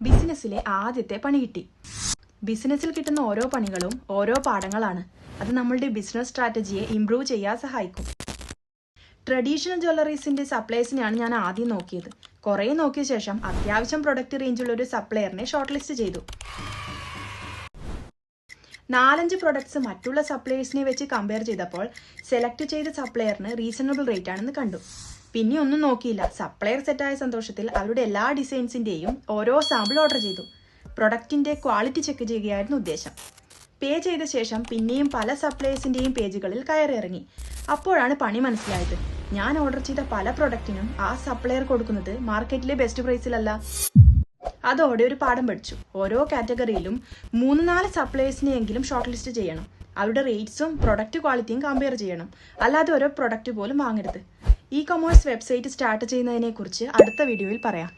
ബിസിനസ്സിലെ ആദ്യത്തെ പണി കിട്ടി. ബിസിനസ്സിൽ കിട്ടുന്ന ഓരോ പണികളും ഓരോ പാഠങ്ങളാണ്. അത് നമ്മളുടെ ബിസിനസ് സ്ട്രാറ്റജിയെ ഇംപ്രൂവ് ചെയ്യാൻ സഹായിക്കും. ട്രഡീഷണൽ ജ്വല്ലറീസിന്റെ സപ്ലൈസിനെയാണ് ഞാൻ ആദ്യം നോക്കിയത്. കുറേ നോക്കിയ ശേഷം അത്യാവശ്യം പ്രൊഡക്റ്റ് റേഞ്ചുള്ള ഒരു സപ്ലയറിനെ ഷോർട്ട് ലിസ്റ്റ് ചെയ്തു. 4-5 പ്രൊഡക്ട്സ് മറ്റുള്ള സപ്ലയേഴ്സിനെ വെച്ച് കമ്പയർ ചെയ്തപ്പോൾ സെലക്ട് ചെയ്ത സപ്ലയറിന് റീസണബിൾ റേറ്റ് ആണെന്ന് കണ്ടു. പിന്നെ ഒന്നും നോക്കിയില്ല. സപ്ലയർ സെറ്റായ സന്തോഷത്തിൽ അവരുടെ എല്ലാ ഡിസൈൻസിന്റെയും ഓരോ സാമ്പിൾ ഓർഡർ ചെയ്തു. പ്രൊഡക്റ്റിന്റെ ക്വാളിറ്റി ചെക്ക് ചെയ്യുകയായിരുന്നു ഉദ്ദേശം. പേ ചെയ്ത ശേഷം പിന്നെയും പല സപ്ലയേഴ്സിന്റെയും പേജുകളിൽ കയറിയിറങ്ങി. അപ്പോഴാണ് പണി മനസ്സിലായത്. ഞാൻ ഓർഡർ ചെയ്ത പല പ്രൊഡക്റ്റിനും ആ സപ്ലയർ കൊടുക്കുന്നത് മാർക്കറ്റിലെ ബെസ്റ്റ് പ്രൈസിലല്ല. അതോടെ ഒരു പാഠം പഠിച്ചു. ഓരോ കാറ്റഗറിയിലും 3-4 സപ്ലയേഴ്സിനെയെങ്കിലും ഷോർട്ട് ലിസ്റ്റ് ചെയ്യണം. അവരുടെ റേറ്റ്സും പ്രൊഡക്റ്റ് ക്വാളിറ്റിയും കമ്പയർ ചെയ്യണം. അല്ലാതെ ഓരോ പ്രൊഡക്റ്റ് പോലും വാങ്ങരുത്. ഇ-കൊമേഴ്സ് വെബ്സൈറ്റ് സ്റ്റാർട്ട് ചെയ്യുന്നതിനെക്കുറിച്ച് അടുത്ത വീഡിയോയിൽ പറയാം.